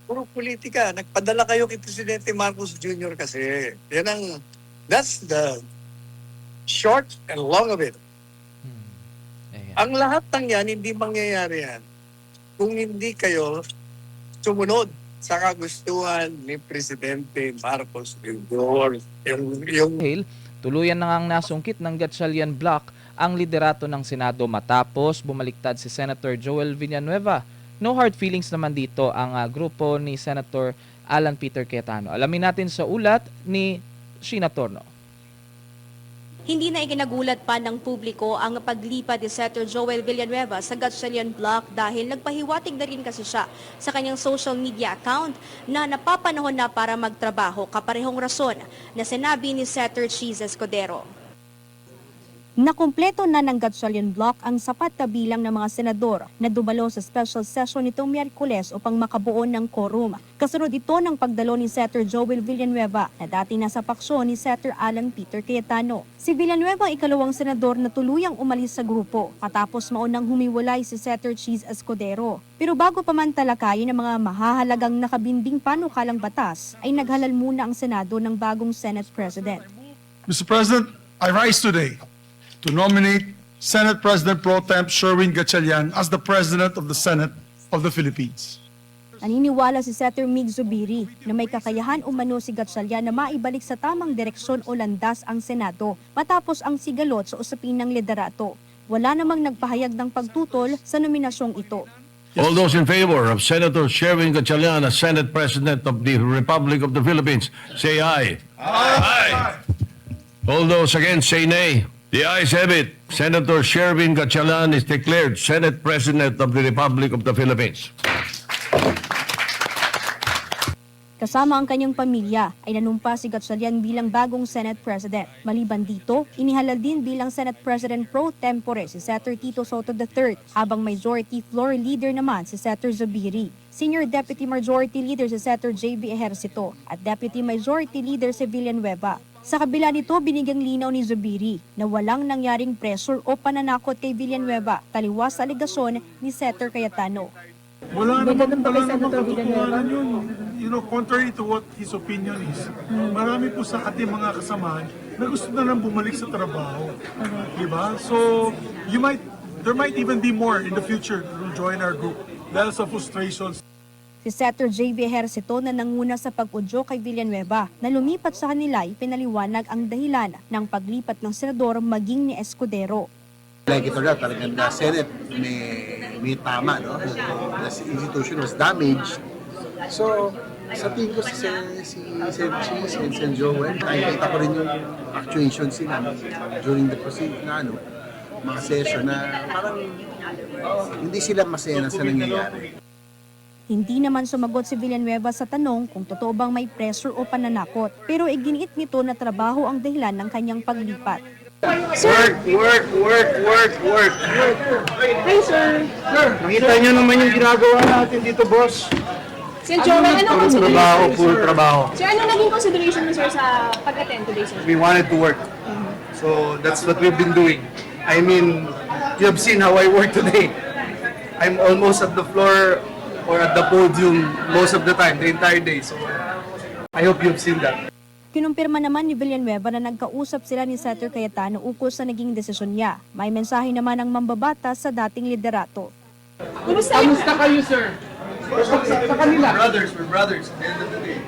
puro politika. Nagpadala kayo kay Presidente Marcos Jr. kasi. That's the short and long of it. Ayan. Ang lahat ng yan, hindi mangyayari yan kung hindi kayo sumunod sa kagustuhan ni Presidente Marcos Jr. Dahil tuluyan na ngang nasungkit ng Gatchalian Bloc ang liderato ng Senado matapos bumaliktad si Senator Joel Villanueva. No hard feelings naman dito ang grupo ni Senator Alan Peter Cayetano. Alamin natin sa ulat ni Sheena Torno. Hindi na ikinagulat pa ng publiko ang paglipat ni Senator Joel Villanueva sa Gatchalian Bloc dahil nagpahiwatig na rin kasi siya sa kanyang social media account na napapanahon na para magtrabaho, kaparehong rason na sinabi ni Senator Cheese Escudero. Nakumpleto na ng Gatchalian Bloc ang sapat na bilang ng mga senador na dumalo sa special session nitong Miyerkules upang makabuo ng quorum. Kasunod ito ng pagdalo ni Senator Joel Villanueva na dati nasa paksyon ni Senator Alan Peter Cayetano. Si Villanueva ang ikalawang senador na tuluyang umalis sa grupo matapos maunang humiwalay si Senator Cheese Escudero. Pero bago pa man talakayin ng mga mahahalagang nakabinding panukalang batas, ay naghalal muna ang Senado ng bagong Senate President. Mr. President, I rise today to nominate Senate President Pro Temp Sherwin Gatchalian as the President of the Senate of the Philippines. Naniniwala si Senator Mig Zubiri na may kakayahan umano si Gatchalian na maibalik sa tamang direksyon o landas ang Senado matapos ang sigalot sa usapin ng liderato. Wala namang nagpahayag ng pagtutol sa nominasyong ito. All those in favor of Senator Sherwin Gatchalian as Senate President of the Republic of the Philippines, say aye. Aye. All those against, say nay. The ayes have it. Senator Sherwin Gatchalian is declared Senate President of the Republic of the Philippines. Kasama ang kanyang pamilya ay nanumpa si Gatchalian bilang bagong Senate President. Maliban dito, inihalal din bilang Senate President pro tempore si Senator Tito Soto III, habang Majority Floor Leader naman si Senator Zubiri. Senior Deputy Majority Leader si Senator J.B. Ejercito at Deputy Majority Leader si Villanueva. Sa kabila nito, binigyang linaw ni Zubiri na walang nangyaring pressure o pananakot kay Villanueva taliwas sa aligasyon ni Senator Cayetano. Wala namang katotohanan yun. You know, contrary to what his opinion is, marami po sa ating mga kasamahan na gusto na lang bumalik sa trabaho. Diba? So, there might even be more in the future who join our group dahil sa frustrations. Si Senator J.B. Ejercito na nanguna sa pag-udyo kay Villanueva na lumipat sa kanila ay pinaliwanag ang dahilan ng paglipat ng senador maging ni Escudero. Like ito na, talagang the Senate may tama, no? The institution was damaged. So, sa tingin ko si Sen Cheese and Sen Joel, nakikita ko rin yung actuation sila during the proceeding na mga session na parang hindi sila masaya na sa nangyayari. Hindi naman sumagot si Villanueva sa tanong kung totoo bang may pressure o pananakot, pero iginiit nito na trabaho ang dahilan ng kanyang paglipat. Work. Hey, sir. Nakita niyo naman yung ginagawa natin dito, boss. Sir Joel, ano Puro trabaho. Sir, ano naging consideration mo, sir, sa pag-attend today, sir? We wanted to work. So that's what we've been doing. I mean, you have seen how I work today. I'm almost at the floor or at the podium most of the time, the entire day. So I hope you've seen that. Kinumpirma naman ni Villanueva na nagkausap sila ni Senator Cayetano ukol sa naging desisyon niya. May mensahe naman ang mambabatas sa dating liderato. Kumusta kayo, sir? Sa kanila. We're brothers at the end of the day.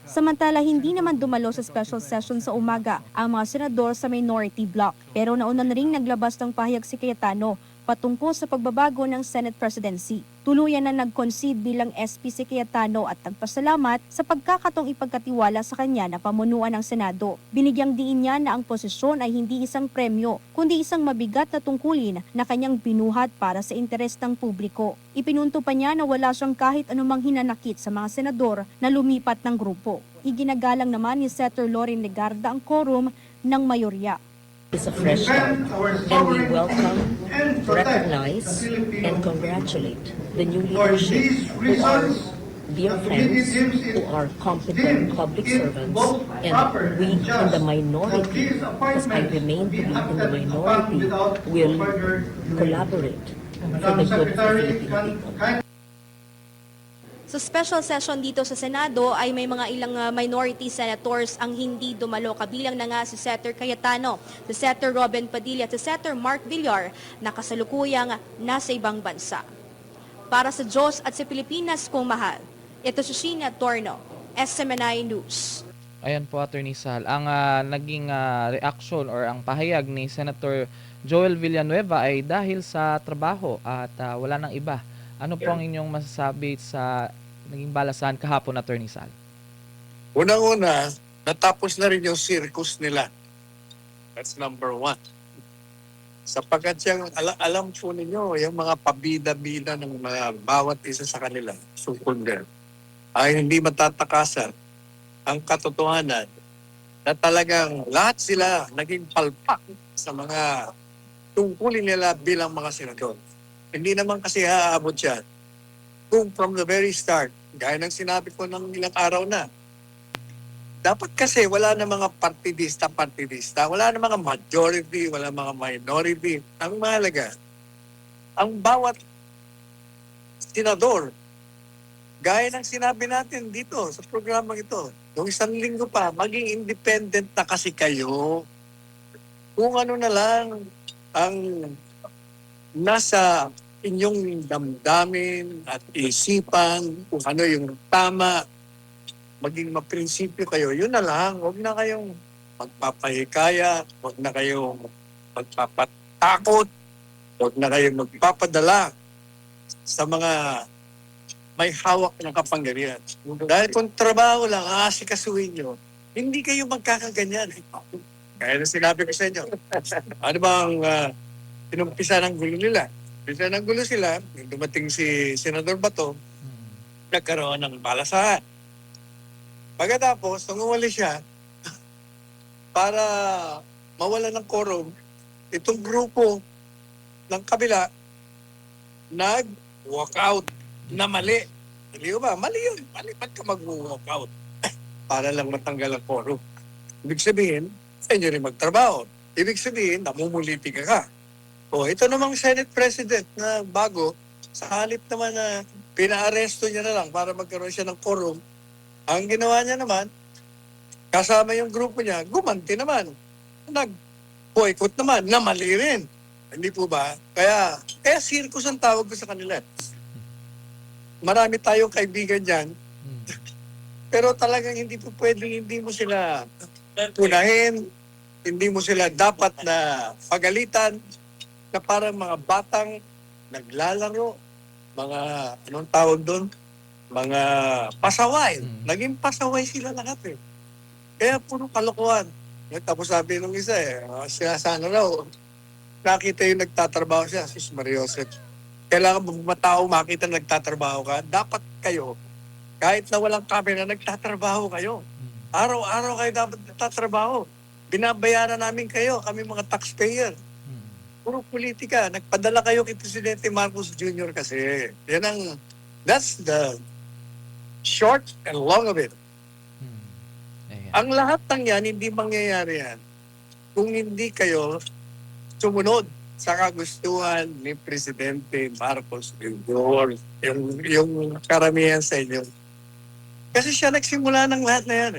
Samantala, hindi naman dumalo sa special session sa umaga ang mga senador sa minority bloc. Pero nauna na ring naglabas ng pahayag si Cayetano patungkol sa pagbabago ng Senate presidency. Tuluyan na nag-concede bilang SP si Cayetano at nagpasalamat sa pagkakataong ipagkatiwala sa kanya na pamunuan ng Senado. Binigyang diin niya na ang posisyon ay hindi isang premyo, kundi isang mabigat na tungkulin na kanyang binuhat para sa interes ng publiko. Ipinunto pa niya na wala siyang kahit anumang hinanakit sa mga senador na lumipat ng grupo. Iginagalang naman ni Senator Loren Legarda ang quorum ng mayorya. It's a fresh start, and we welcome, recognize, and congratulate the new leadership who are dear friends, who are competent public servants, and we in the minority, because I remain to be in the minority, will collaborate for the good of the Philippine people. Sa special session dito sa Senado ay may mga ilang minority senators ang hindi dumalo. Kabilang na nga si Senator Cayetano, si Senator Robin Padilla at si Senator Mark Villar na kasalukuyang nasa ibang bansa. Para sa Diyos at sa Pilipinas kong mahal, ito si Sheena Torno, SMNI News. Ayan po, Attorney Sal. Ang naging reaction or ang pahayag ni Senator Joel Villanueva ay dahil sa trabaho at wala nang iba. Ano po ang inyong masasabi sa naging balasahan kahapon, Attorney Sal? Unang-una, natapos na rin yung circus nila. That's number one. Sapagkat siyang alam po ninyo, yung mga pabida-bida ng mga bawat isa sa kanila, sukundel, ay hindi matatakasan ang katotohanan na talagang lahat sila naging palpak sa mga tungkulin nila bilang mga senador. Hindi naman kasi haabot yan. Kung from the very start, gaya ng sinabi ko ng ilang araw na, dapat kasi wala na mga partidista, wala na mga majority, wala mga minority. Ang mahalaga, ang bawat senador, gaya ng sinabi natin dito sa programang ito, noong 1 linggo pa, maging independent na kasi kayo. Kung ano na lang ang nasa inyong damdamin at isipan, kung ano yung tama, maging maprinsipyo kayo, yun na lang. Huwag na kayong magpapahikaya, huwag na kayong magpapatakot, huwag na kayong magpapadala sa mga may hawak ng kapangyarihan. Dahil kung trabaho lang, aasikasuhin nyo, hindi kayo magkakaganyan. Kaya na sinabi ko sa inyo, ano bang inumpisa ng gulo nila? Umpisa ng gulo sila, nung dumating si Senador Bato, nagkaroon ng balasahan. Pagkatapos, nung umali siya, para mawala ng quorum, itong grupo ng kabila, nag-walk out na mali. Hindi ba? Mali yun. Mali. Ba't ka mag-walk out? Para lang matanggal ang quorum. Ibig sabihin, sa inyo rin magtrabaho. Ibig sabihin, namumuliti ka. O, ito namang Senate President na bago, sa halip naman na pinaaresto niya na lang para magkaroon siya ng quorum, ang ginawa niya naman, kasama yung grupo niya, gumanti naman. Nag-boycott naman, na mali rin. Hindi po ba? Kaya circus ang tawag ko sa kanila. Marami tayong kaibigan dyan. Pero talagang hindi po pwedeng hindi mo sila punahin, hindi mo sila dapat na pagalitan na parang mga batang naglalaro, mga anong tawag doon? Mga pasaway. Naging pasaway sila lahat eh. Kaya puro kalokohan. Tapos sabi nung isa siya sana raw, nakita yung nagtatrabaho siya, si Maria Joseph. Kailangan matao makita na nagtatrabaho ka. Dapat kayo, kahit na walang camera, nagtatrabaho kayo. Araw-araw kayo dapat nagtatrabaho. Binabayaran namin kayo, kami mga taxpayer. Puro politika. Nagpadala kayo kay Presidente Marcos Jr. kasi. That's the short and long of it. Ayan. Ang lahat ng yan, hindi mangyayari yan kung hindi kayo sumunod sa kagustuhan ni Presidente Marcos Jr. Yung karamihan sa inyo. Kasi siya nagsimula ng lahat na yan.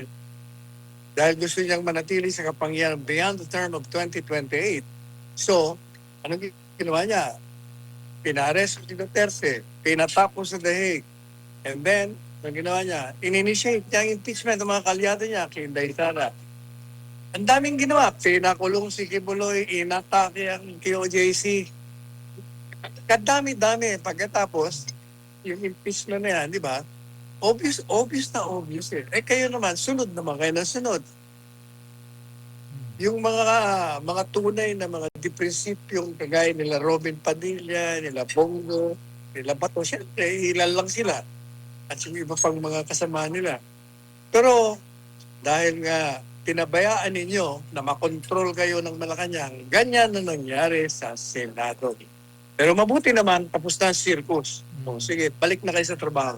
Dahil gusto niyang manatili sa kapangyarihan beyond the term of 2028. So, anong ginawa niya? Pinaresto si Duterte, pinatapos sa The Hague. And then, ang ginawa niya, in-initiate niya ang impeachment ng mga kalyado niya, kay Inday Sara. Ang daming ginawa. Pinakulong si Kibuloy, inatake ang KOJC. Kadami-dami. Pagkatapos, yung impeachment na yan, di ba? Obvious eh. Kayo naman, sunod naman kayo ng sunod. Yung mga tunay na mga deprinsipyong kagaya nila Robin Padilla, nila Bongo, nila Bato, syempre, ilan lang sila. At yung iba pang mga kasama nila. Pero, dahil nga, pinabayaan ninyo na makontrol kayo ng Malacanang, ganyan na nangyari sa Senado. Pero mabuti naman, tapos na ang circus. Sige, balik na kayo sa trabaho.